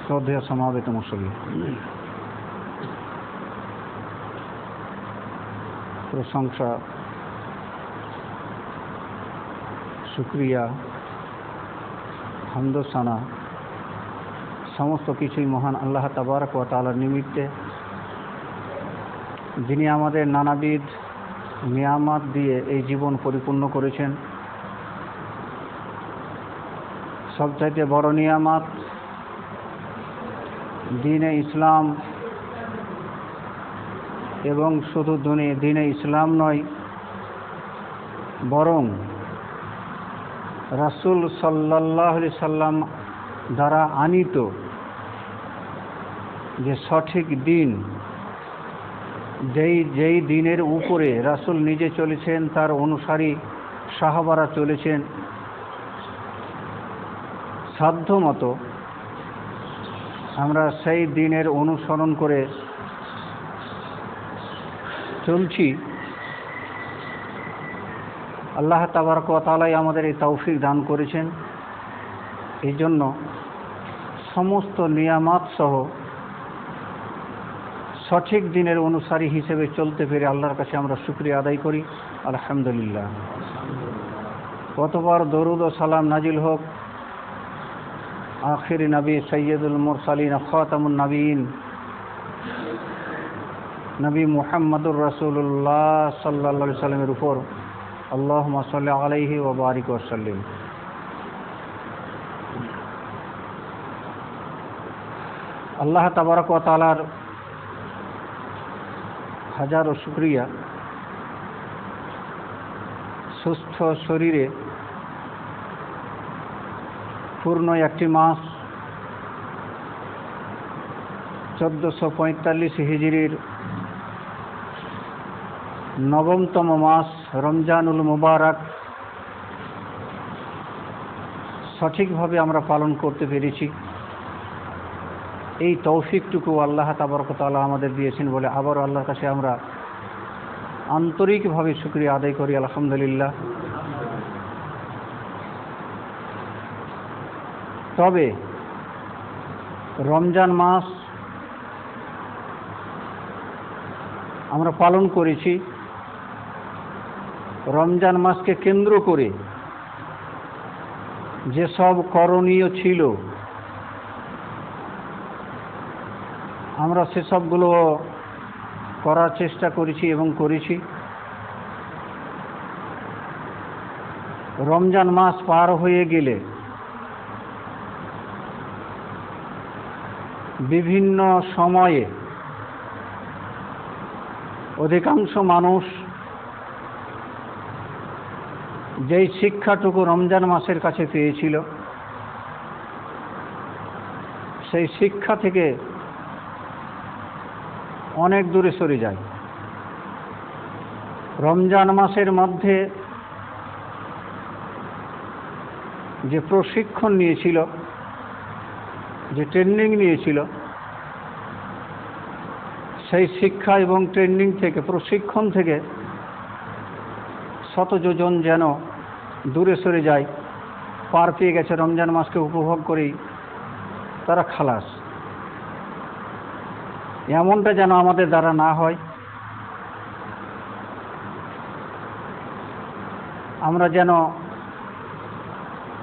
শ্রদ্ধেয় সমাবেত মুসল্লি, প্রশংসা, শুকরিয়া, হামদ সানা সমস্ত কিছুই মহান আল্লাহ তাবারক ওয়া তাআলার নিমিত্তে, যিনি আমাদের নানাবিধ নিয়ামত দিয়ে এই জীবন পরিপূর্ণ করেছেন। সবচাইতে বড় নিয়ামত দ্বীনে ইসলাম, এবং শুধু দ্বীনে ইসলাম নয়, বরং রাসূল সাল্লাল্লাহু আলাইহি সাল্লাম দ্বারা আনিত যে সঠিক দিন, যেই দিনের উপরে রাসূল নিজে চলেছেন, তার অনুসারী সাহাবারা চলেছেন, সাধ্যমতো আমরা সেই দিনের অনুসরণ করে চলছি। আল্লাহ তাবারক ওয়া তাআলাই আমাদের এই তৌফিক দান করেছেন। এই জন্য সমস্ত নিয়ামত সহ সঠিক দিনের অনুসারী হিসেবে চলতে পেরে আল্লাহর কাছে আমরা শুকরিয়া আদায় করি। আলহামদুলিল্লাহ। কতবার দরুদ ও সালাম নাজিল হোক আখির নবী সৈয়দুল মুরসালিন খাতামুন নবীন নবী মুহাম্মদুর রাসূলুল্লাহ সাল্লাল্লাহু আলাইহি সাল্লামের উপর। আল্লাহুম্মা সাল্লি আলাইহি ওয়া বারিক ওয়া সাল্লিম। আল্লাহ তাবারক ওয়া তাআলার হাজারো শুকরিয়া, সুস্থ শরীরে পূর্ণ একটি মাস 1445 হিজরির নবমতম মাস রমজানুল মুবারক সঠিকভাবে আমরা পালন করতে পেরেছি। এই তৌফিকটুকু আল্লাহ তাবারক ওয়া তাআলা আমাদের দিয়েছেন বলে আবারও আল্লাহর কাছে আমরা আন্তরিকভাবে শুকরিয়া আদায় করি। আলহামদুলিল্লাহ। তবে রমজান মাস আমরা পালন করেছি। রমজান মাসকে কেন্দ্র করে যেসব করণীয় ছিল, আমরা সেসবগুলো করার চেষ্টা করেছি এবং করেছি। রমজান মাস পার হয়ে গেলে বিভিন্ন সময়ে অধিকাংশ মানুষ যেই শিক্ষাটুকু রমজান মাসের কাছে পেয়েছিল, সেই শিক্ষা থেকে অনেক দূরে সরে যায়। রমজান মাসের মধ্যে যে প্রশিক্ষণ নিয়েছিল, যে ট্রেনিং নিয়েছিল, সেই শিক্ষা এবং ট্রেনিং থেকে, প্রশিক্ষণ থেকে শত যোজন যেন দূরে সরে যায়। পার পেয়ে গেছে, রমজান মাসকে উপভোগ করেই তারা খালাস। এমনটা যেন আমাদের দ্বারা না হয়। আমরা যেন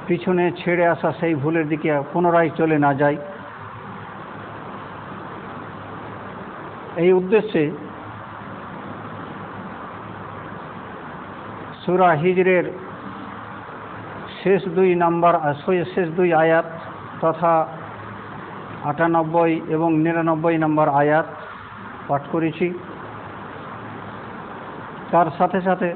পিছনে ছেড়ে আসা সেই ভুলের দিকে পুনরায় চলে না যাই। এই উদ্দেশ্যে সূরা হিজরের শেষ দুই আয়াত তথা 98 এবং 99 নম্বর আয়াত পাঠ করেছি। তার সাথে সাথে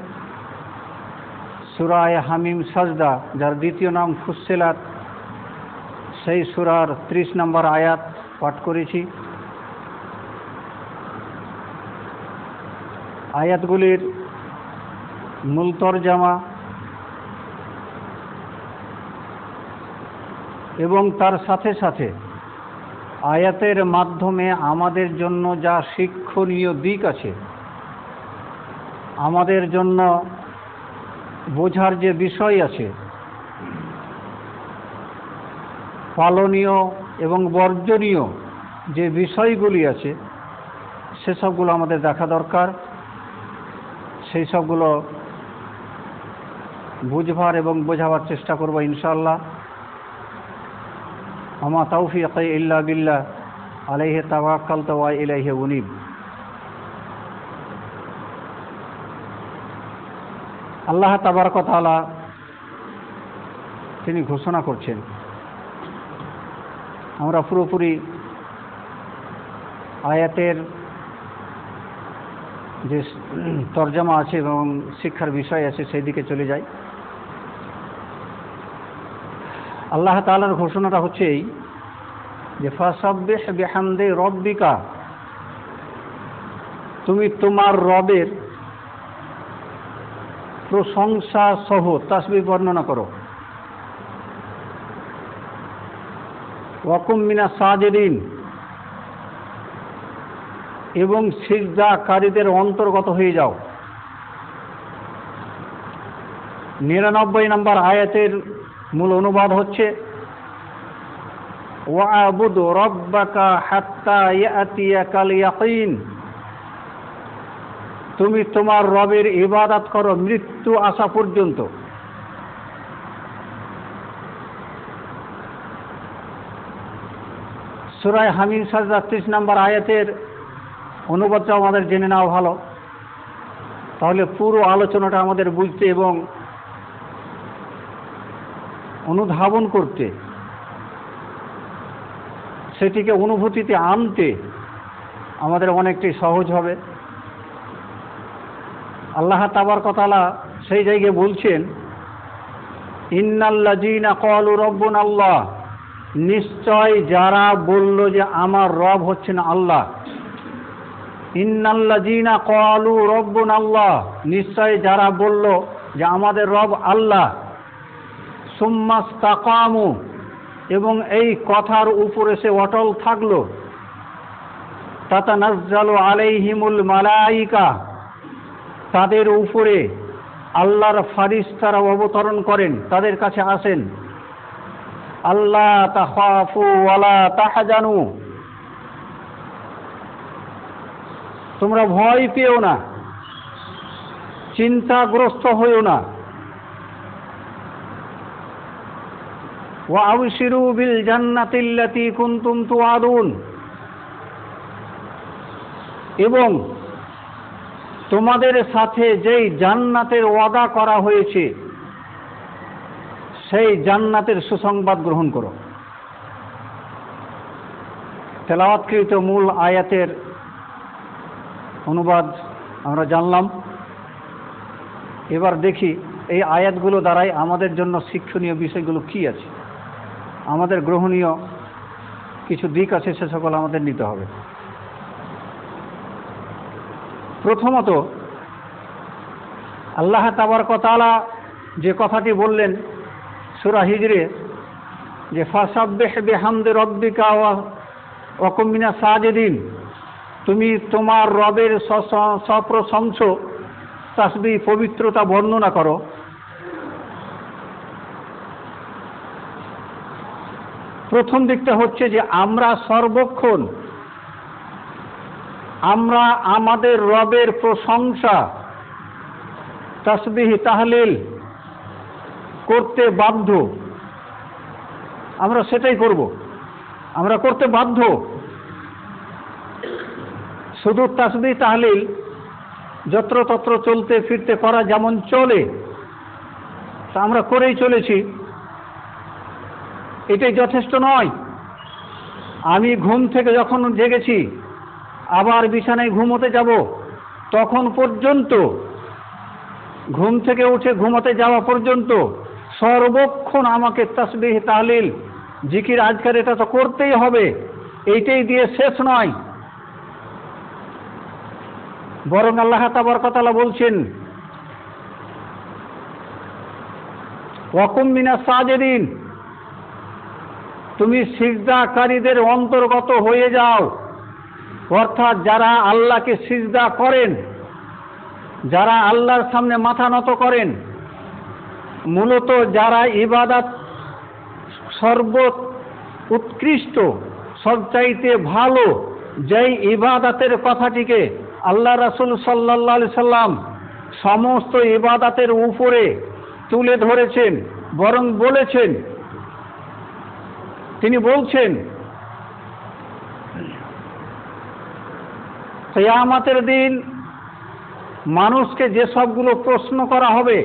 সূরা হামিম সাজদা, যার দ্বিতীয় নাম ফুসসিলাত, সেই সূরার 30 নম্বর আয়াত পাঠ করেছি। আয়াতগুলির মূল তরজমা এবং তার সাথে সাথে আয়াতের মাধ্যমে আমাদের জন্য যা শিক্ষণীয় দিক আছে, আমাদের জন্য বোঝার যে বিষয় আছে, পালনীয় এবং বর্জনীয় যে বিষয়গুলি আছে, সেসবগুলো আমাদের দেখা দরকার। সেই সবগুলো বুঝবার এবং বোঝাবার চেষ্টা করব ইনশাআল্লাহ। আমা তাওফীক ইল্লা বিল্লাহ, আলাইহি তাওয়াক্কালতু ওয়া ইলাইহি উনীব। আল্লাহ তাবারক ওয়া তাআলা তিনি ঘোষণা করছেন, আমরা পুরোপুরি আয়াতের যে তরজমা আছে এবং শিক্ষার বিষয় আছে সেই দিকে চলে যাই। আল্লাহ তাআলার ঘোষণাটা হচ্ছে এই যে ফাসাব্বিহ বিহামদি রব্বিকা, তুমি তোমার রবের প্রশংসা সহ তাসবিহ বর্ণনা করো। ওয়াকুম মিনাস সাজিদিন, এবং সিজদাকারীদের অন্তর্গত হয়ে যাও। 99 নম্বর আয়াতের মূল অনুবাদ হচ্ছে ওয়া'বুদ রাব্বাকা হাত্তা ইয়াতিয়াকাল ইয়াকিন, তুমি তোমার রবের ইবাদত করো মৃত্যু আসা পর্যন্ত। সূরা হামিম সাজদা 30 নম্বর আয়াতের অনুবাদটা আমাদের জেনে নেওয়া ভালো, তাহলে পুরো আলোচনাটা আমাদের বুঝতে এবং অনুধাবন করতে, সেটিকে অনুভূতিতে আনতে আমাদের অনেকটাই সহজ হবে। আল্লাহ তাবারক ওয়া তাআলা সেই জায়গায় বলছেন, ইন্নাল্লাযীনা ক্বালু রাব্বুনা আল্লাহ, নিশ্চয় যারা বলল যে আমার রব হচ্ছেন আল্লাহ। ইন্নাল্লাযীনা ক্বালু রাব্বুনা আল্লাহ, নিশ্চয় যারা বলল যে আমাদের রব আল্লাহ। সুম্মাস্তাকামু, এবং এই কথার উপরে সে অটল থাকলো। তাতানাজ্জালু আলাইহিমুল মালাইকা, তাদের উপরে আল্লাহর ফারিস্তারা অবতরণ করেন, তাদের কাছে আসেন। আল্লাহ তাখাফু ওয়ালা তাহজানু, তোমরা ভয় পেও না, চিন্তাগ্রস্ত হইও না। ওয়া আবশিরু বিল জান্নাতিল্লাতী কুনতুম তুআদুন, এবং তোমাদের সাথে যেই জান্নাতের ওয়াদা করা হয়েছে সেই জান্নাতের সুসংবাদ গ্রহণ করো। তেলাওয়াতকৃত মূল আয়াতের অনুবাদ আমরা জানলাম। এবার দেখি এই আয়াতগুলো দ্বারাই আমাদের জন্য শিক্ষণীয় বিষয়গুলো কি আছে, আমাদের গ্রহণীয় কিছু দিক আছে, সে সকল আমাদের নিতে হবে। প্রথমত, আল্লাহ তাবারক ওয়া তাআলা যে কথাটি বললেন সূরা হিজরে, যে ফাসাব্বিহ বিহামদি রাব্বিকা ওয়া কুম মিনাস সাজিদিন, তুমি তোমার রবের সপ্রশংস তাসবিহ পবিত্রতা বর্ণনা করো। প্রথম দিকটা হচ্ছে যে আমরা সর্বক্ষণ আমরা আমাদের রবের প্রশংসা তাসবিহ তাহলিল করতে বাধ্য। আমরা সেটাই করব, আমরা করতে বাধ্য। শুধু তাসবিহ তাহলিল যত্রতত্র চলতে ফিরতে করা যেমন চলে তা আমরা করেই চলেছি, এটাই যথেষ্ট নয়। আমি ঘুম থেকে যখন জেগেছি আবার বিছানায় ঘুমোতে যাব, তখন পর্যন্ত, ঘুম থেকে উঠে ঘুমোতে যাওয়া পর্যন্ত সর্বক্ষণ আমাকে তাসবিহ তাহলিল জিকির আজকার এটা তো করতেই হবে, এইটাই দিয়ে শেষ নয়। বরং আল্লাহ তাবারক ওয়া তাআলা বলছেন ওয়াকুম মিনাস সাজিদিন, তুমি সিজদাকারীদের অন্তর্গত হয়ে যাও। অর্থাৎ যারা আল্লাহকে সিজদা করেন, যারা আল্লাহর সামনে মাথা নত করেন, মূলত যারা ইবাদত সর্ব উৎকৃষ্ট সবচাইতে ভালো যেই ইবাদতের কথাটিকে আল্লাহ রাসূল সাল্লাল্লাহু আলাইহি সাল্লাম সমস্ত ইবাদতের উপরে তুলে ধরেছেন, বরং বলেছেন, তিনি বলছেন কিয়ামতের দিন মানুষকে যে সবগুলো প্রশ্ন করা হবে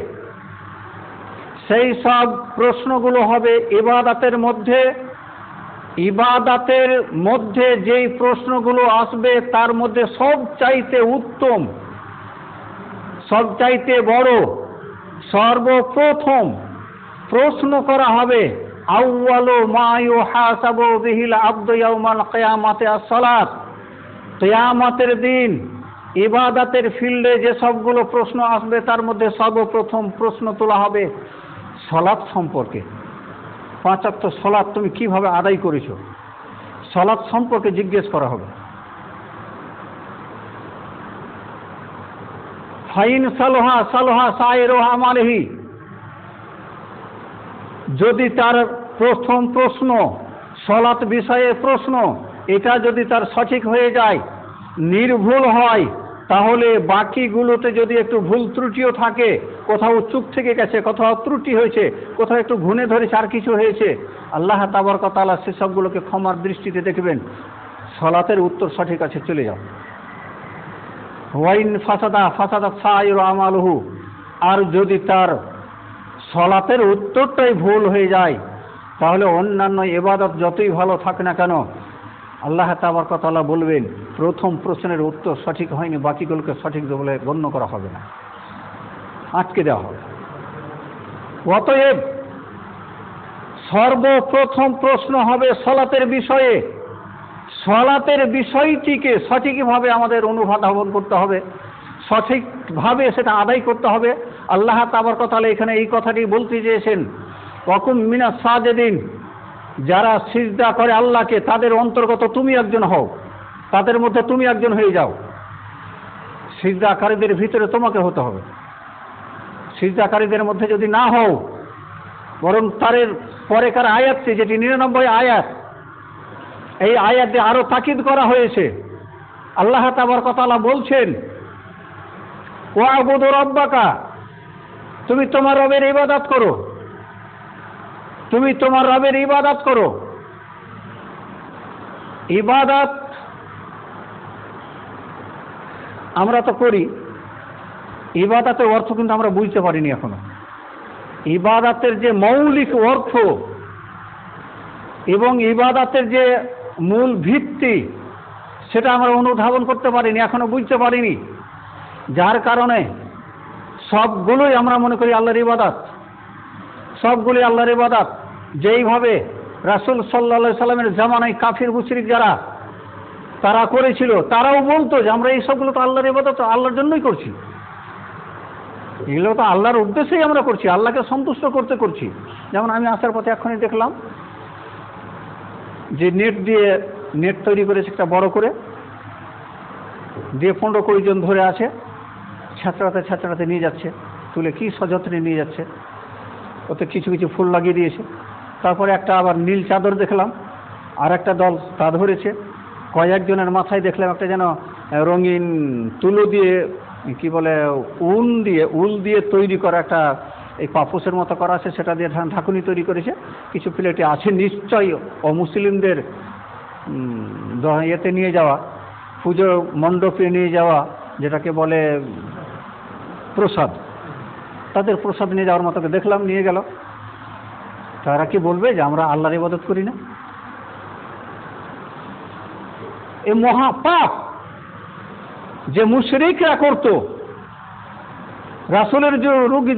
সেই সব প্রশ্নগুলো হবে ইবাদতের মধ্যে যেই প্রশ্নগুলো আসবে তার মধ্যে সবচাইতে উত্তম, সবচাইতে বড়, সর্বপ্রথম প্রশ্ন করা হবে আউয়ালু মা ইউহাসাবু বিহিল আবদু ইয়াউমাল কিয়ামাতি আস-সালাত। কিয়ামতের দিন ইবাদতের ফিল্ডে যে সবগুলো প্রশ্ন আসবে তার মধ্যে সর্বপ্রথম প্রশ্ন তোলা হবে সালাত সম্পর্কে। 5 ওয়াক্ত সালাত তুমি কিভাবে আদায় করেছো, সালাত সম্পর্কে জিজ্ঞেস করা হবে। ফাইন সালহা সালহা সাইরু আমালিহি, যদি তার প্রথম প্রশ্ন সালাত বিষয়ে প্রশ্ন এটা যদি তার সঠিক হয়ে যায়, নির্ভুল হয়, তাহলে বাকিগুলোতে যদি একটু ভুল ত্রুটিও থাকে, কোথাও চুপ থেকে গেছে, কোথাও ত্রুটি হয়েছে, কোথাও একটু ঘুণে ধরেছে, আর কিছু হয়েছে, আল্লাহ তাবারক ওয়া তাআলা সেসবগুলোকে ক্ষমার দৃষ্টিতে দেখবেন, সালাতের উত্তর সঠিক আছে, চলে যাও। ওয়াইন ফাসাদা সাইরু আমালুহু, আর যদি তার সালাতের উত্তরটাই ভুল হয়ে যায় তাহলে অন্যান্য ইবাদত যতই ভালো থাক না কেন আল্লাহ তাবারক ওয়া তাআলা বলবেন প্রথম প্রশ্নের উত্তর সঠিক হয়নি, বাকিগুলোকে সঠিক বলে গণ্য করা হবে না, আটকে দেওয়া হবে। অতএব সর্বপ্রথম প্রশ্ন হবে সালাতের বিষয়ে। সালাতের বিষয়টিকে সঠিকভাবে আমাদের অনুধাবন করতে হবে, সঠিকভাবে সেটা আদায় করতে হবে। আল্লাহ তাবারক ওয়া তাআলা এখানে এই কথাটি বলতে চেয়েছেন, ওয়াকুম মিনাস সাজিদিন, যারা সিজদা করে আল্লাহকে তাদের অন্তর্গত তুমি একজন হও, তাদের মধ্যে তুমি একজন হয়ে যাও। সিজদাকারীদের ভিতরে তোমাকে হতে হবে। সিজদাকারীদের মধ্যে যদি না হও, বরং তার পরেকার আয়াতটি যেটি 99 আয়াত, এই আয়াতে আরো তাকিদ করা হয়েছে। আল্লাহ তাবারক ওয়া তাআলা বলছেন ওয়াবুদু রাব্বাকা, তুমি তোমার রবের ইবাদত করো, তুমি তোমার রবের ইবাদত করো। ইবাদত আমরা তো করি, ইবাদতের অর্থ কিন্তু আমরা বুঝতে পারিনি এখনো। ইবাদতের যে মৌলিক অর্থ এবং ইবাদতের যে মূল ভিত্তি সেটা আমরা অনুধাবন করতে পারিনি, এখনো বুঝতে পারিনি। যার কারণে সবগুলোই আমরা মনে করি আল্লাহর ইবাদত, সবগুলি আল্লাহর ইবাদত। যেইভাবে রাসূল সাল্লাল্লাহু আলাইহি সাল্লামের জামানায় কাফির মুশরিক যারা তারা করেছিল, তারাও বলতো যে আমরা এই সবগুলো তো আল্লাহর ইবাদত, আল্লাহর জন্যই করছি, এগুলো তো আল্লাহর উদ্দেশ্যেই আমরা করছি, আল্লাহকে সন্তুষ্ট করতে করছি। যেমন আমি আসার পথে এখনই দেখলাম যে নেট তৈরি করেছে একটা বড় করে, দিয়ে 15-20 জন ধরে আছে, ছাত্রাতে নিয়ে যাচ্ছে, তুলে কি সযত্নে নিয়ে যাচ্ছে, ওতে কিছু কিছু ফুল লাগিয়ে দিয়েছে। তারপরে একটা আবার নীল চাদর দেখলাম, আর একটা দল তা ধরেছে। কয়েকজনের মাথায় দেখলাম একটা যেন রঙিন তুলো দিয়ে কি বলে উল দিয়ে তৈরি করা একটা এই পাপোসের মতো করা আছে, সেটা দিয়ে ঢাকুনি তৈরি করেছে। কিছু প্লেটে আছে নিশ্চয়ই অমুসলিমদের ইয়েতে নিয়ে যাওয়া, পুজো মণ্ডপে নিয়ে যাওয়া, যেটাকে বলে প্রসাদ, তাদের প্রসাদ নিয়ে যাওয়ার মতো দেখলাম, নিয়ে গেল। তারা কি বলবে যে আমরা আল্লাহর ইবাদত করি না? এ মহা পাপ যে মুশরিকরা করত রাসূলের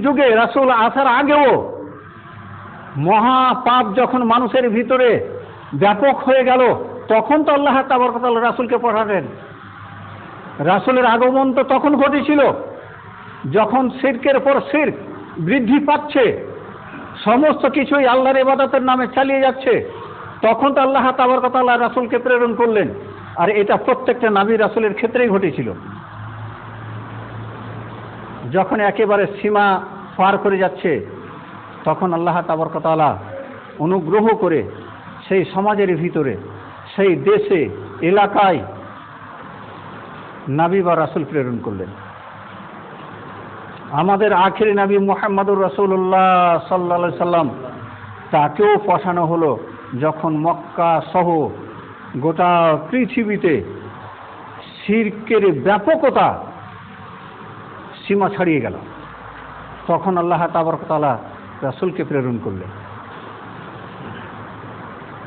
যুগে, রাসূল আসার আগেও। মহা পাপ যখন মানুষের ভিতরে ব্যাপক হয়ে গেল, তখন তো আল্লাহ তাবারক ওয়া তাআলা রাসূলকে পাঠালেন। রাসূলের আগমন তো তখন ঘটেছিল যখন শিরকের পর শিরক বৃদ্ধি পাচ্ছে, সমস্ত কিছুই আল্লাহর ইবাদতের নামে চালিয়ে যাচ্ছে, তখন তো আল্লাহ তাবারক ওয়া তাআলা রাসূলকে প্রেরণ করলেন। আর এটা প্রত্যেকটা নবী রাসূলের ক্ষেত্রেই ঘটেছিল। যখন একেবারে সীমা পার করে যাচ্ছে, তখন আল্লাহ তাবারক ওয়া তাআলা অনুগ্রহ করে সেই সমাজের ভিতরে, সেই দেশে, এলাকায় নবী বা রাসূল প্রেরণ করলেন। আমাদের আখেরি নবী মুহাম্মদুর রাসূলুল্লাহ সাল্লাল্লাহু আলাইহি সাল্লাম, তাকেও পাঠানো হলো যখন মক্কা সহ গোটা পৃথিবীতে শিরকের ব্যাপকতা সীমা ছাড়িয়ে গেল, তখন আল্লাহ তাবারক ওয়া তাআলা রাসূলকে প্রেরণ করলেন।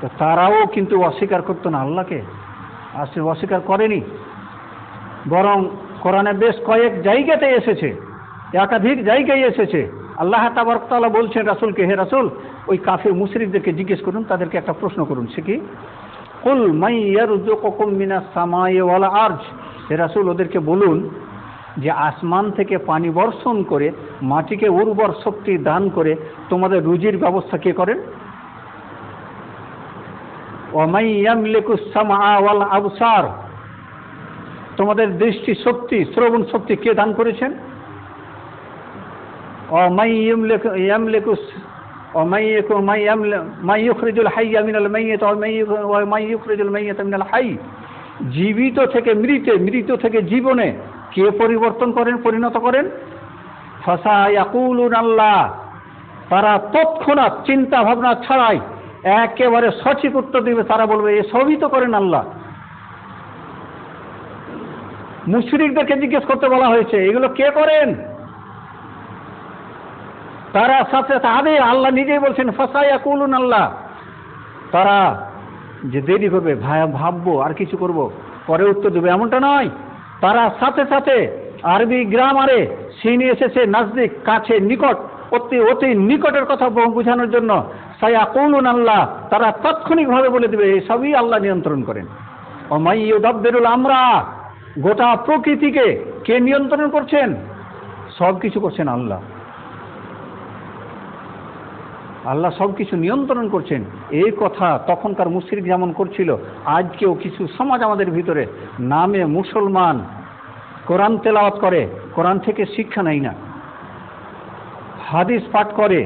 তো তারাও কিন্তু অস্বীকার করতো না আল্লাহকে, অস্বীকার করেনি, বরং কোরআনে বেশ কয়েক জায়গাতে এসেছে, একাধিক জায়গায় এসেছে। আল্লাহ তাবারক ওয়া তাআলা বলছেন রাসূলকে, হে রাসূল, ওই কাফির মুশরিকদেরকে জিজ্ঞেস করুন, তাদেরকে একটা প্রশ্ন করুন। সে কি? কুল মান ইয়ারযুকুকুম মিনাস সামাই ওয়াল আরজ, হে রাসূল ওদেরকে বলুন যে আসমান থেকে পানি বর্ষণ করে মাটিকে উর্বর শক্তি দান করে তোমাদের রুজির ব্যবস্থা কে করেন? ওয়া মান ইয়ামলিকুস সামআ ওয়াল আবসার, তোমাদের দৃষ্টি শক্তি, শ্রবণ শক্তি কে দান করেছেন? ওয়া মান ইয়ামলিকুস মান ইউখরিজুল হাইয়্যা মিনাল মাইয়্যিত ওয়া মান ইউখরিজুল মাইয়্যিতা মিনাল হাইয়্য, জীবিত থেকে মৃতে, মৃত থেকে জীবনে কে পরিবর্তন করেন, পরিণত করেন? ফাসায়াকুলুন আল্লাহ, তারা তৎক্ষণাৎ চিন্তা ভাবনা ছাড়াই একেবারে সঠিক উত্তর দিবে, তারা বলবে এ সবই তো করেন আল্লাহ। মুশরিকদেরকে জিজ্ঞেস করতে বলা হয়েছে এগুলো কে করেন? তারা সাথে সাথে আল্লাহ নিজেই বলছেন ফাসায়াকুলুন আল্লাহ, তারা যে দেরি করবে, ভাববো আর কিছু করব পরে উত্তর দেবে, এমনটা নয়। তারা সাথে সাথে, আরবি গ্রামারে সিন এসেছে নাজদিক, কাছে, নিকট, অতি অতি নিকটের কথা বোঝানোর জন্য সায়াকুলুন আল্লাহ, তারা তাৎক্ষণিকভাবে বলে দেবে এই সবই আল্লাহ নিয়ন্ত্রণ করেন। ও মাই ইউদাব্বিরুল আমরা, গোটা প্রকৃতিকে কে নিয়ন্ত্রণ করছেন? সব কিছু করছেন আল্লাহ। আল্লাহ সব কিছু নিয়ন্ত্রণ করছেন, এই কথা তখনকার মুশরিক যেমন করছিল, আজকেও কিছু সমাজ আমাদের ভিতরে নামে মুসলমান কোরআন তেলাওয়াত করে, কোরআন থেকে শিক্ষা নেয় না, হাদিস পাঠ করে,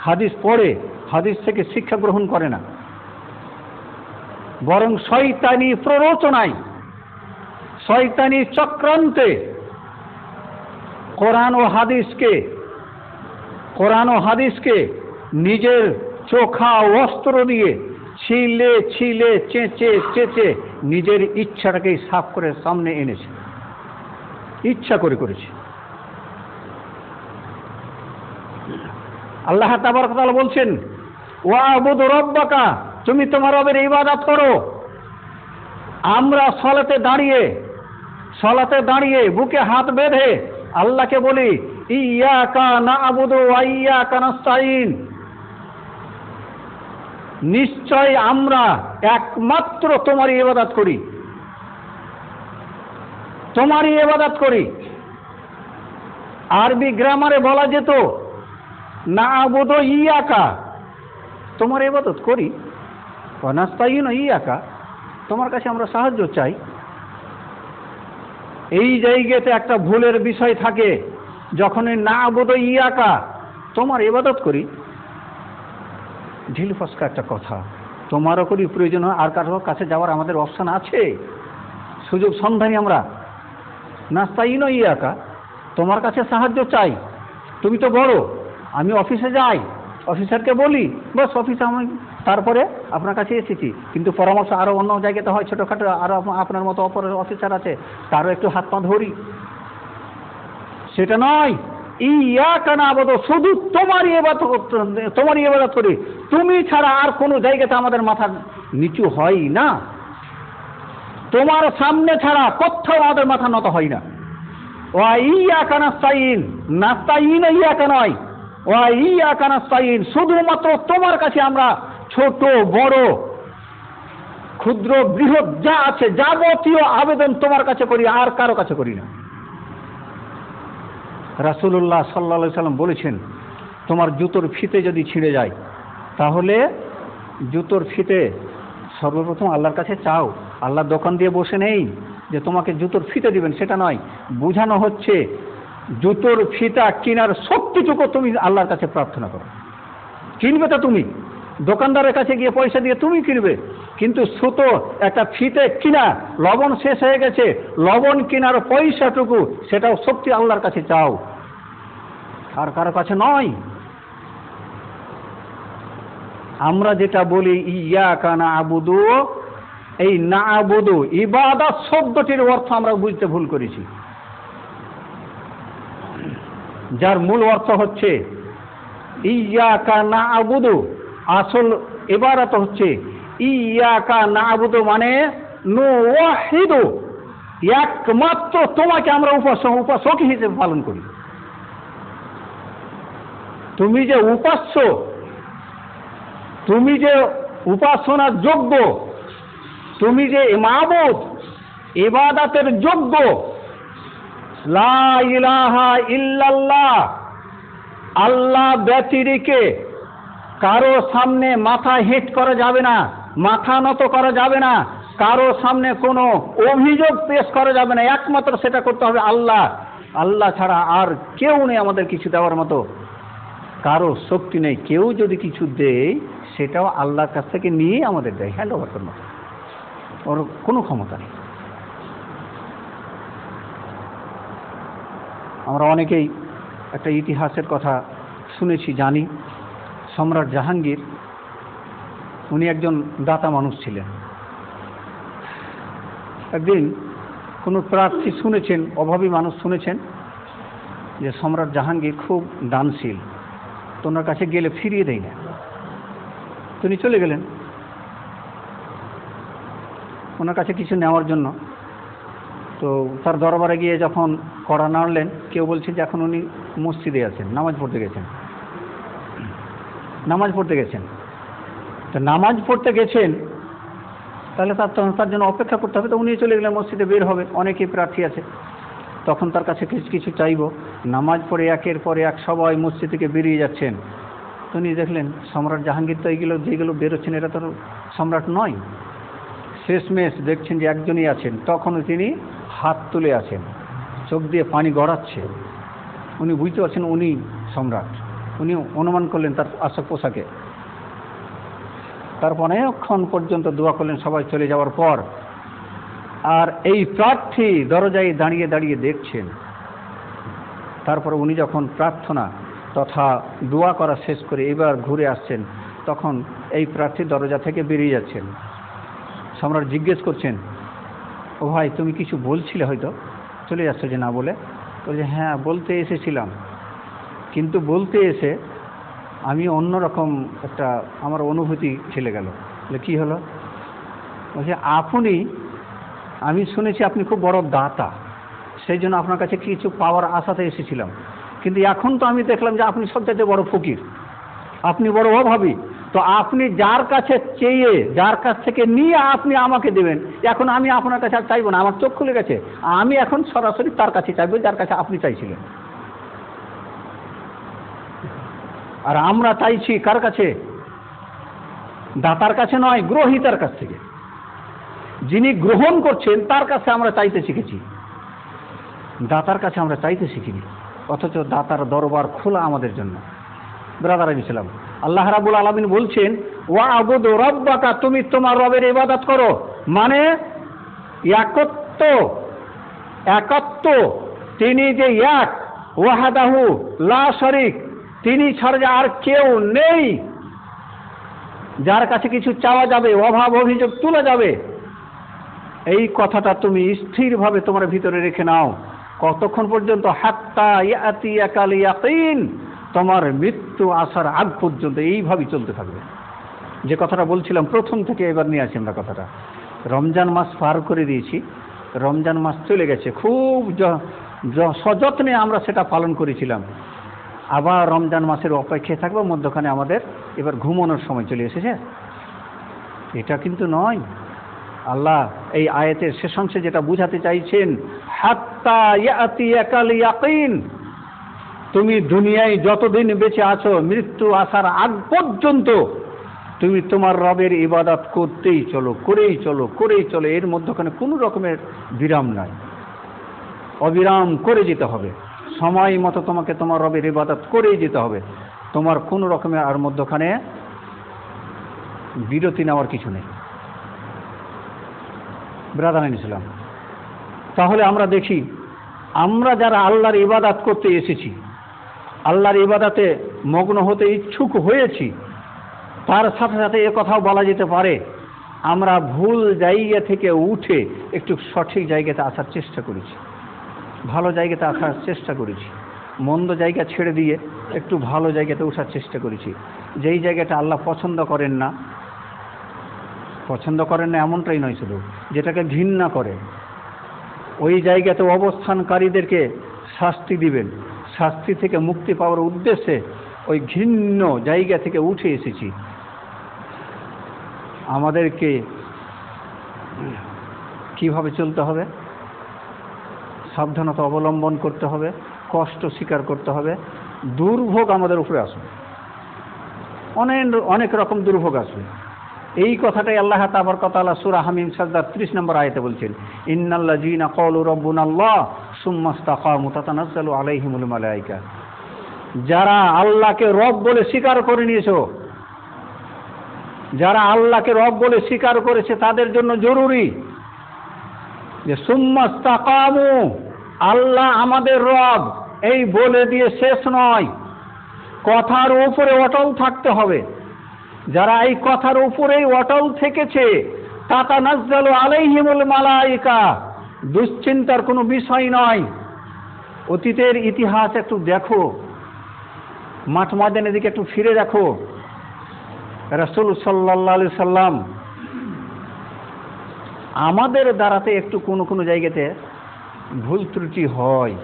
হাদিস পড়ে, হাদিস থেকে শিক্ষা গ্রহণ করে না, বরং শয়তানি প্ররোচনায়, শয়তানি চক্রান্তে কোরআন ও হাদিসকে নিজের চোখা অস্ত্র দিয়ে ছিলে ছিলে চেঁচে চেঁচে নিজের ইচ্ছাটাকেই সাফ করে সামনে এনেছে, ইচ্ছা করে করেছে। আল্লাহ তাবারক ওয়া তাআলা বলছেন ওয়াবুদু রাব্বাকা, তুমি তোমার রবের ইবাদত করো। আমরা সালাতে দাঁড়িয়ে বুকে হাত বেঁধে আল্লাহকে বলি ইয়াকা না'বুদু ওয়া ইয়াকা নাস্তাঈন, নিশ্চয় আমরা একমাত্র তোমারই ইবাদত করি, তোমারই ইবাদত করি। আরবি গ্রামারে বলা যেত না'বুদু ইয়াকা, তোমার ইবাদত করি, ওয়া নাস্তাঈনু ইয়াকা, তোমার কাছে আমরা সাহায্য চাই। এই জায়গাতে একটা ভুলের বিষয় থাকে, যখন না'বুদু ইয়াকা, তোমার ইবাদত করি, ঢিল ফসকা একটা কথা, তোমারও করি, প্রয়োজন হয় আর কারোর কাছে যাওয়ার আমাদের অপশন আছে, সুযোগ সন্ধানী আমরা। নাস্তাঈনু ইয়াকা, তোমার কাছে সাহায্য চাই, তুমি তো বড়, আমি অফিসে যাই, অফিসারকে বলি বস অফিসে আমি, তারপরে আপনার কাছে এসেছি, কিন্তু পরামর্শ আরও অন্য জায়গাতে হয়, ছোটোখাটো আরও আপনার মতো অপর অফিসার আছে, তারও একটু হাত পা ধরি, সেটা নয়। ইয়াকা না'বুদু, শুধু তোমারই ইবাদত করি, তুমি ছাড়া আর কোনো জায়গাতে আমাদের মাথা নিচু হয় না, তোমার সামনে ছাড়া কোথাও আমাদের মাথা নত হয় না। ওয়া ইয়াকা নাস্তাঈন, নাস্তাঈন ইয়াকা নয়, ওয়া ইয়াকা নাস্তাঈন, শুধুমাত্র তোমার কাছে আমরা ছোট বড় ক্ষুদ্র বৃহৎ যা আছে যাবতীয় আবেদন তোমার কাছে করি, আর কারো কাছে করি না। রাসূলুল্লাহ সাল্লাল্লাহু আলাইহি সাল্লাম বলেছেন তোমার জুতোর ফিতে যদি ছিঁড়ে যায়, তাহলে জুতোর ফিতে সর্বপ্রথম আল্লাহর কাছে চাও। আল্লাহ দোকান দিয়ে বসে নেই যে তোমাকে জুতোর ফিতে দিবেন, সেটা নয়। বোঝানো হচ্ছে জুতোর ফিতা কেনার শক্তিটুকু তুমি আল্লাহর কাছে প্রার্থনা করো। কিনবে তো তুমি, দোকানদারের কাছে গিয়ে পয়সা দিয়ে তুমি কিনবে, কিন্তু সুতো একটা ফিতে কিনা, লবণ শেষ হয়ে গেছে, লবণ কেনার পয়সাটুকু সেটাও শক্তি আল্লাহর কাছে চাও, আর কারো কাছে নয়। আমরা যেটা বলি ইয়াকা না'বুদু, এই না'বুদু ইবাদত শব্দটির অর্থ আমরা বুঝতে ভুল করেছি, যার মূল অর্থ হচ্ছে ইয়াকা না'বুদু, আসল ইবাদত হচ্ছে ইয়াকা না'বুদু মানে নুওয়াহিদু, একমাত্র তোমাকে আমরা উপাসক হিসেবে পালন করি। তুমি যে উপাস্য, তুমি যে উপাসনার যোগ্য, তুমি যে মাবুদ, ইবাদতের যোগ্য, লা ইলাহা ইল্লাল্লাহ, আল্লাহ ব্যতিরেকে কারো সামনে মাথা হেঁট করা যাবে না, মাথা নত করা যাবে না, কারো সামনে কোনো অভিযোগ পেশ করা যাবে না, একমাত্র সেটা করতে হবে আল্লাহ। আল্লাহ ছাড়া আর কেউ নেই আমাদের কিছু দেওয়ার মতো, কারো শক্তি নেই। কেউ যদি কিছু দেয় সেটাও আল্লাহর কাছ থেকে নিয়ে আমাদের দেয়, হ্যান্ড ওভার করার মতো, ওর কোনো ক্ষমতা নেই। আমরা অনেকেই একটা ইতিহাসের কথা শুনেছি, জানি। সম্রাট জাহাঙ্গীর, উনি একজন দাতা মানুষ ছিলেন। একদিন কোনো প্রার্থী শুনেছেন, অভাবী মানুষ শুনেছেন যে সম্রাট জাহাঙ্গীর খুব দানশীল, তো ওনার কাছে গেলে ফিরিয়ে দেয় না। তিনি চলে গেলেন ওনার কাছে কিছু নেওয়ার জন্য। তো তার দরবারে গিয়ে যখন কড়া নাড়লেন, কেউ বলছে যে এখন উনি মসজিদে আছেন, নামাজ পড়তে গেছেন। তো নামাজ পড়তে গেছেন, তাহলে তার জন্য অপেক্ষা করতে হবে। তো উনি চলে গেলেন, মসজিদে বের হবে, অনেকেই প্রার্থী আছে, তখন তার কাছে কিছু চাইব। নামাজ পড়ে একের পরে এক সবাই মসজিদ থেকে বেরিয়ে যাচ্ছেন। তো উনি দেখলেন সম্রাট জাহাঙ্গীর তো যেগুলো বেরোচ্ছেন এরা তো সম্রাট নয়। শেষমেশ দেখছেন যে একজনই আছেন, তখনও তিনি হাত তুলে আছেন, চোখ দিয়ে পানি গড়াচ্ছে। উনি বুঝতে পারছেন উনি সম্রাট, উনি অনুমান করলেন তার আশাক পোশাকে। তারপর অনেকক্ষণ পর্যন্ত দোয়া করলেন সবাই চলে যাওয়ার পর। আর এই প্রার্থী দরজায় দাঁড়িয়ে দাঁড়িয়ে দেখছেন। তারপর উনি যখন প্রার্থনা তথা দোয়া করা শেষ করে এবার ঘুরে আসছেন, তখন এই প্রার্থী দরজা থেকে বেরিয়ে যাচ্ছেন। সম্রাট জিজ্ঞেস করছেন, ও ভাই তুমি কিছু বলছিলে, হয়তো চলে যাচ্ছ যে না বলে? বলছে হ্যাঁ বলতে এসেছিলাম, কিন্তু বলতে এসে আমি অন্যরকম একটা আমার অনুভূতি ছেলে গেল। বলে কী হলো? বলছে আমি শুনেছি আপনি খুব বড় দাতা, সেই জন্য আপনার কাছে কিছু পাওয়ার আশাতে এসেছিলাম, কিন্তু এখন তো আমি দেখলাম যে আপনি সবচেয়ে বড় ফকির, আপনি বড় অভাবী। তো আপনি যার কাছে চেয়ে, যার কাছ থেকে নিয়ে আপনি আমাকে দেবেন, এখন আমি আপনার কাছে আর চাইবো না, আমার চোখ খুলে গেছে। আমি এখন সরাসরি তার কাছে চাইবো যার কাছে আপনি চাইছিলেন। আর আমরা চাইছি কার কাছে? দাতার কাছে নয়, গ্রহীতার কাছ থেকে। যিনি গ্রহণ করছেন তার কাছে আমরা চাইতে শিখেছি, দাতার কাছে আমরা চাইতে শিখিনি। অথচ দাতার দরবার খোলা আমাদের জন্য। ব্রাদার ইসলাম, আল্লাহ রাব্বুল আলামিন বলছেন ওয়া'বুদু রাব্বাকা, তুমি তোমার রবের ইবাদত করো, মানে একত্ব, তিনি যে এক, ওয়াহাদাহু লা শারীক, তিনি ছাড়া আর কেউ নেই যার কাছে কিছু চাওয়া যাবে, অভাব অভিযোগ তোলা যাবে। এই কথাটা তুমি স্থিরভাবে তোমার ভিতরে রেখে নাও। কতক্ষণ পর্যন্ত? হাত্তা ইয়াতিয়াকাল ইয়াকিন, তোমার মৃত্যু আসার আগ পর্যন্ত এইভাবেই চলতে থাকবে। যে কথাটা বলছিলাম প্রথম থেকে এবার নিয়ে আসি আমরা কথাটা। রমজান মাস পার করে দিয়েছি, রমজান মাস চলে গেছে, খুব সযত্নে আমরা সেটা পালন করেছিলাম। আবার রমজান মাসের অপেক্ষায় থাকবো, মধ্যখানে আমাদের এবার ঘুমানোর সময় চলে এসেছে। এটা কিন্তু নয়। আল্লাহ এই আয়াতের শেষাংশে যেটা বুঝাতে চাইছেন, হাত্তা ইয়াতিয়াকাল ইয়াকিন, তুমি দুনিয়ায় যতদিন বেঁচে আছো, মৃত্যু আসার আগ পর্যন্ত তুমি তোমার রবের ইবাদত করতেই চলো, করেই চলো। এর মধ্যখানে কোনো রকমের বিরাম নাই, অবিরাম করে যেতে হবে। সময় মতো তোমাকে তোমার রবের ইবাদত করেই যেতে হবে। তোমার কোনো রকমের আর মধ্যখানে বিরতি নেওয়ার কিছু নেই। ব্রাদার ইসলাম, তাহলে আমরা দেখি, আমরা যারা আল্লাহর ইবাদত করতে এসেছি, আল্লাহর ইবাদতে মগ্ন হতে ইচ্ছুক হয়েছি, তার সাথে সাথে এ কথাও বলা যেতে পারে আমরা ভুল জায়গা থেকে উঠে একটু সঠিক জায়গাতে আসার চেষ্টা করেছি, ভালো জায়গাতে আসার চেষ্টা করেছি, মন্দ জায়গা ছেড়ে দিয়ে একটু ভালো জায়গাতে ওঠার চেষ্টা করেছি। যেই জায়গাটা আল্লাহ পছন্দ করেন না এমনটাই নয়, শুধু যেটাকে ঘৃণা করেন ওই জায়গাতে অবস্থানকারীদেরকে শাস্তি দিবেন। শাস্তি থেকে মুক্তি পাওয়ার উদ্দেশ্যে ওই ঘৃণ্য জায়গা থেকে উঠে এসেছি। আমাদেরকে কিভাবে চলতে হবে, সাবধানতা অবলম্বন করতে হবে, কষ্ট স্বীকার করতে হবে। দুর্ভোগ আমাদের উপরে আসবে, অনেক রকম দুর্ভোগ আসবে। এই কথাটাই আল্লাহ তাবারক ওয়া তাআলা সূরা হামিম সাজদার 30 নম্বর আয়াতে বলছেন, ইন্নাল্লাযীনা ক্বালু রাব্বুনাল্লাহ সুম্মা ইসতাকামু তাতানাজ্জালু আলাইহিমুল মালায়েকা। যারা আল্লাহকে রব বলে স্বীকার করে নিয়েছো, যারা আল্লাহকে রব বলে স্বীকার করেছে তাদের জন্য জরুরি যে সুম্মা ইসতাকামু, আল্লাহ আমাদের রব এই বলে দিয়ে শেষ নয়, কথার উপরে অটল থাকতে হবে। যারা এই কথার উপরেই অটল থেকেছে, তাতানাজ্জালু আলাইহিমুল মালায়েকা, দুশ্চিন্তার কোনো বিষয় নয়। অতীতের ইতিহাস একটু দেখো, মাঠ ময়দানের দিকে একটু ফিরে দেখো। রাসূল সাল্লাল্লাহু আলাইহি সাল্লাম আমাদের দ্বারাতে একটু কোনো জায়গাতে ভুল ত্রুটি হয়,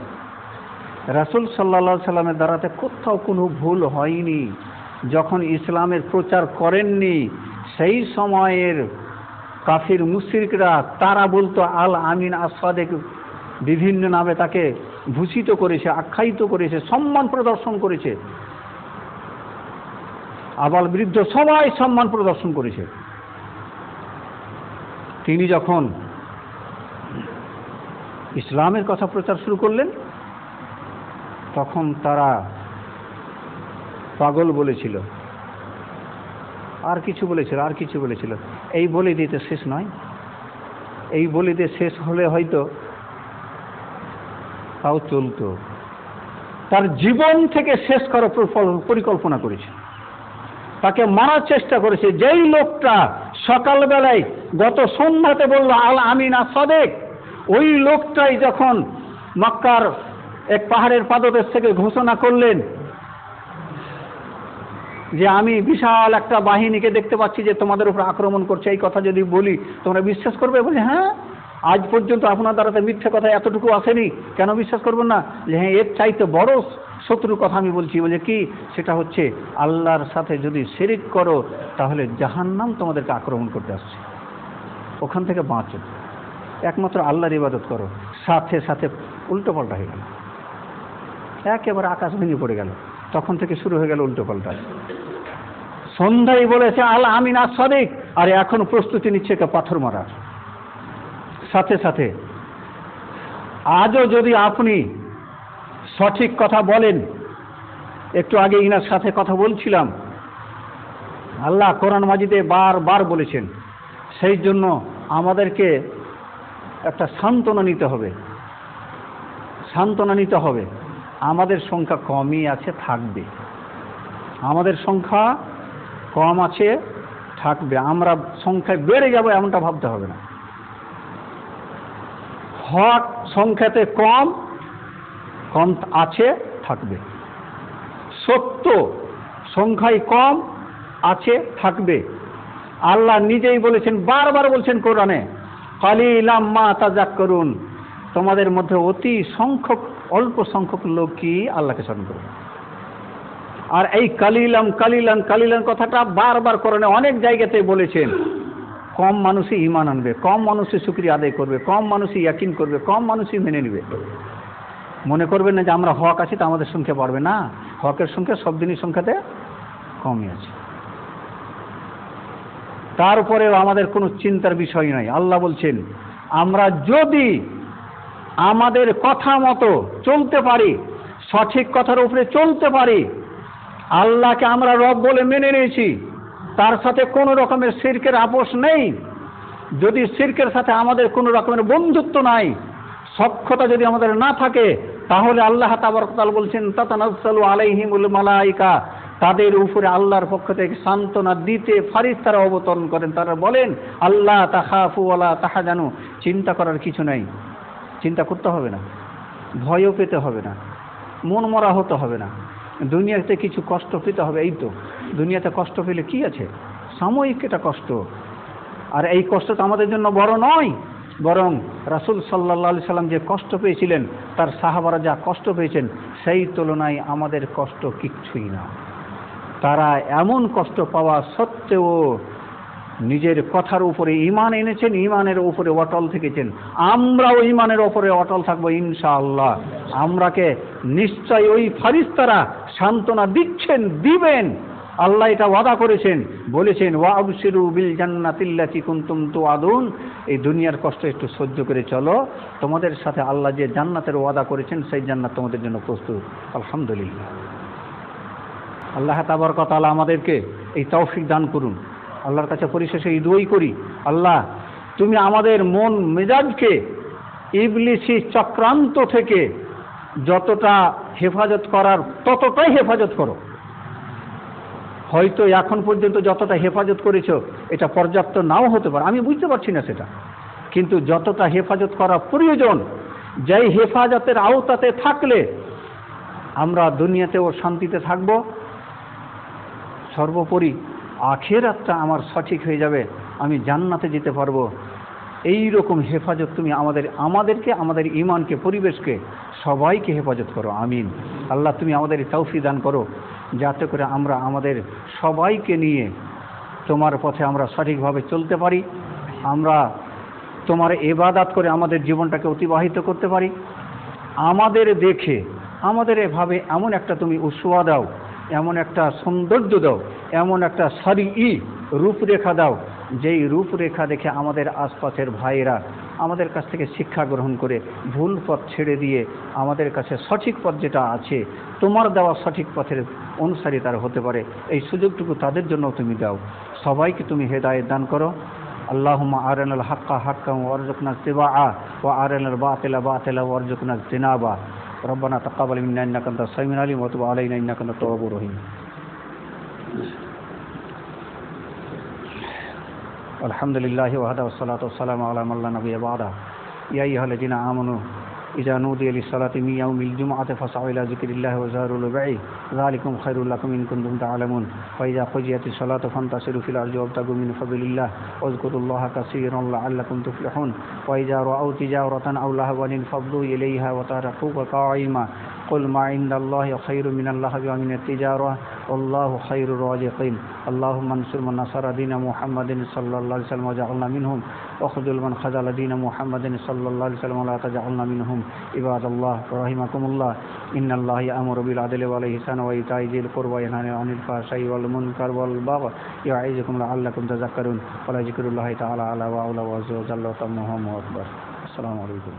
রাসূল সাল্লাল্লাহু আলাইহি সাল্লামের দ্বারাতে কোথাও কোনো ভুল হয়নি। যখন ইসলামের প্রচার করেননি সেই সময়ের কাফির মুশরিকরা তারা বলতো আল আমিন আস-সাদিক, বিভিন্ন নামে তাকে ভূষিত করেছে, আখ্যায়িত করেছে, সম্মান প্রদর্শন করেছে। আবাল বৃদ্ধ সবাই সম্মান প্রদর্শন করেছে। তিনি যখন ইসলামের কথা প্রচার শুরু করলেন তখন তারা পাগল বলেছিল, আর কিছু বলেছিল। এই বলে দিতে শেষ নয়, এই বলে দিয়ে শেষ হলে হয়তো তাও চলতো। তার জীবন থেকে শেষ করার পরিকল্পনা করেছে, তাকে মারার চেষ্টা করেছে। যেই লোকটা সকালবেলায় গত সন্ধ্যাতে বলল আল আমিন আস-সাদিক, ওই লোকটাই যখন মক্কার এক পাহাড়ের পাদদেশ থেকে ঘোষণা করলেন যে আমি বিশাল একটা বাহিনীকে দেখতে পাচ্ছি যে তোমাদের উপর আক্রমণ করছে, এই কথা যদি বলি তোমরা বিশ্বাস করবে? বলে হ্যাঁ, আজ পর্যন্ত আপনার দ্বারাতে মিথ্যে কথা এতটুকু আসেনি, কেন বিশ্বাস করবেন না? যে হ্যাঁ, এর চাইতে বড় শত্রুর কথা আমি বলছি। বলে কি? সেটা হচ্ছে আল্লাহর সাথে যদি শিরিক করো তাহলে জাহান্নাম তোমাদেরকে আক্রমণ করতে আসছে, ওখান থেকে বাঁচো, একমাত্র আল্লাহর ইবাদত করো। সাথে সাথে উল্টো পাল্টা হয়ে গেল, একেবারে আকাশ ভেঙে পড়ে গেল। তখন থেকে শুরু হয়ে গেল উল্টো পাল্টা। সন্ধ্যায় বলেছে আল আমিন আস-সাদিক, আর এখন প্রস্তুতি নিচ্ছে একটা পাথর মারার। সাথে সাথে আজও যদি আপনি সঠিক কথা বলেন, একটু আগে ইনার সাথে কথা বলছিলাম, আল্লাহ কোরআন মাজিদে বারবার বলেছেন, সেই জন্য আমাদেরকে একটা সান্ত্বনা নিতে হবে। আমাদের সংখ্যা কমই আছে, থাকবে। আমাদের সংখ্যা কম আছে, থাকবে। আমরা সংখ্যায় বেড়ে যাব এমনটা ভাবতে হবে না। হক সংখ্যাতে কম আছে, থাকবে। সত্য সংখ্যায় কম আছে, থাকবে। আল্লাহ নিজেই বলেছেন, বারবার বলছেন কোরআনে, কালিলাম মা তাযাক্কারুন, তোমাদের মধ্যে অল্প সংখ্যক লোকই আল্লাহকে স্মরণ করবে। আর এই কালিলান কথাটা বারবার কোরআনে অনেক জায়গাতে বলেছেন। কম মানুষই ঈমান আনবে, কম মানুষই শুকরিয়া আদায় করবে, কম মানুষই ইয়াকিন করবে, কম মানুষই মেনে নেবে। মনে করবেন না যে আমরা হক আছি তা আমাদের সংখ্যা বাড়বে না। হকের সংখ্যা সব দিনই সংখ্যাতে কমই আছে। তারপরেও আমাদের কোনো চিন্তার বিষয় নয়। আল্লাহ বলছেন, আমরা যদি আমাদের কথা মতো চলতে পারি, সঠিক কথার উপরে চলতে পারি, আল্লাহকে আমরা রব বলে মেনে নিয়েছি, তার সাথে কোনো রকমের শিরকের আপোষ নেই। যদি শিরকের সাথে আমাদের কোনো রকমের বন্ধুত্ব নাই, সখ্যতা যদি আমাদের না থাকে, তাহলে আল্লাহ তাবারক ওয়া তাআলা বলছেন তাতানাজ্জালু আলাইহিমুল মালায়েকা, তাদের উপরে আল্লাহর পক্ষ থেকে সান্ত্বনা দিতে ফারিস্তারা অবতরণ করেন। তারা বলেন আল্লাহ তাখাফু ওয়ালা তাহজানু, চিন্তা করার কিছু নাই, চিন্তা করতে হবে না, ভয়ও পেতে হবে না, মন মরা হতে হবে না, দুনিয়াতে কিছু কষ্ট পেতে হবে। এই তো দুনিয়াতে কষ্ট পেলে কি আছে, সাময়িক এটা কষ্ট, আর এই কষ্ট তো আমাদের জন্য বড় নয়, বরং রাসূল সাল্লাল্লাহু আলাইহি সাল্লাম যে কষ্ট পেয়েছিলেন, তার সাহাবারা যা কষ্ট পেয়েছেন, সেই তুলনায় আমাদের কষ্ট কিচ্ছুই না। তারা এমন কষ্ট পাওয়া সত্ত্বেও নিজের কথার উপরে ঈমান এনেছেন, ঈমানের উপরে অটল থেকেছেন। আমরাও ঈমানের উপরে অটল থাকবো ইনশাআল্লাহ। আমরাকে নিশ্চয় ওই ফারিস্তারা সান্ত্বনা দিচ্ছেন, দিবেন। আল্লাহ এটা ওয়াদা করেছেন, বলেছেন ওয়াবশিরু বিল জান্নাতিল্লাতী কুনতুম তুআদুন, এই দুনিয়ার কষ্ট একটু সহ্য করে চলো, তোমাদের সাথে আল্লাহ যে জান্নাতের ওয়াদা করেছেন সেই জান্নাত তোমাদের জন্য প্রস্তুত। আলহামদুলিল্লাহ। আল্লাহ তাবারক ওয়া তাআলা আমাদেরকে এই তৌফিক দান করুন। আল্লাহর কাছে পরিশেষে এই দোয়াই করি, আল্লাহ তুমি আমাদের মন মেজাজকে ইবলিসি চক্রান্ত থেকে যতটা হেফাজত করার ততটাই হেফাজত করো। হয়তো এখন পর্যন্ত যতটা হেফাজত করেছ এটা পর্যাপ্ত নাও হতে পারে, আমি বুঝতে পারছি না সেটা, কিন্তু যতটা হেফাজত করা প্রয়োজন, যেই হেফাজতের আওতাতে থাকলে আমরা দুনিয়াতেও শান্তিতে থাকব, সর্বোপরি আখিরাতটা আমার সঠিক হয়ে যাবে, আমি জান্নাতে যেতে পারবো। এই রকম হেফাজত তুমি আমাদেরকে, আমাদের ঈমানকে, পরিবেশকে, সবাইকে হেফাজত করো। আমিন। আল্লাহ তুমি আমাদের তৌফিক দান করো, যাতে করে আমরা আমাদের সবাইকে নিয়ে তোমার পথে আমরা সঠিকভাবে চলতে পারি, আমরা তোমার ইবাদত করে আমাদের জীবনটাকে অতিবাহিত করতে পারি। আমাদের দেখে, আমাদের এভাবে এমন একটা তুমি উসওয়া দাও, এমন একটা সৌন্দর্য দাও, এমন একটা শরঈ রূপরেখা দাও, যেই রূপরেখা দেখে আমাদের আশপাশের ভাইয়েরা আমাদের কাছ থেকে শিক্ষা গ্রহণ করে ভুল পথ ছেড়ে দিয়ে আমাদের কাছে সঠিক পথ যেটা আছে, তোমার দেওয়া সঠিক পথের অনুসারী তারা হতে পারে, এই সুযোগটুকু তাদের জন্য তুমি দাও। সবাইকে তুমি হেদায়েত দান করো। আল্লাহুম্মা আরিনাল হাক্কা হাক্কান ওয়ারযুকনা ইত্তিবাআ ওয়া আরিনাল বাতিলা বাতিলা ওয়ারযুকনা ইজতিনাবা। রব্বানা তাকাব্বাল মিন্না ইন্নাকা আনতাস সামিউল আলিম ওয়া তুব আলাইনা ইন্নাকা আনতাত তাওয়াবুর রহিম। আলহামদুলিল্লাহি ওয়াহদা ওয়াসসালাতু ওয়াসসালামু আলা মান লা নাবিয়্যা বা'দা। ইয়া আইয়ুহাল্লাযীনা আমানু ইযা নুদিয়া লিস-সালাতি মিন ইয়াউমিল জুমআতি ফাসআউ ইলা যিকরিল্লাহি ওয়া যারুল বাই'i যালিকুম খায়রুল লাকুম ইন কুনতুম তা'লামুন। ওয়া ইযা কুযিয়াতিস সালাতু ফান্তাশিরু ফিল আরদি ওয়াবতাগু মিন ফাদলিল্লাহ ওয়াযকুরুল্লাহা কাসীরান লা'আল্লাকুম তুফলিহুন। ওয়া ইযা রাআউ তিজারাতান আও লাহওয়ান ইনফাদ্দু ইলাইহা ওয়া তারাকুকা কাঈমা قل ما عند الله خير من اللهو ومن التجارة والله خير الرازقين. اللهم انصر من نصر دين محمد صلى الله عليه وسلم وجعلنا منهم واخذل من خذل دين محمد صلى الله عليه وسلم ولا تجعلنا منهم. عباد الله رحمكم الله، إن الله يأمر بالعدل والإحسان وإيتاء ذي القربى وينهى عن الفحشاء والمنكر والبغي يعظكم لعلكم تذكرون. ولذكر الله تعالى أعلى وأعلى وعز وجل وتم وأكبر. السلام عليكم.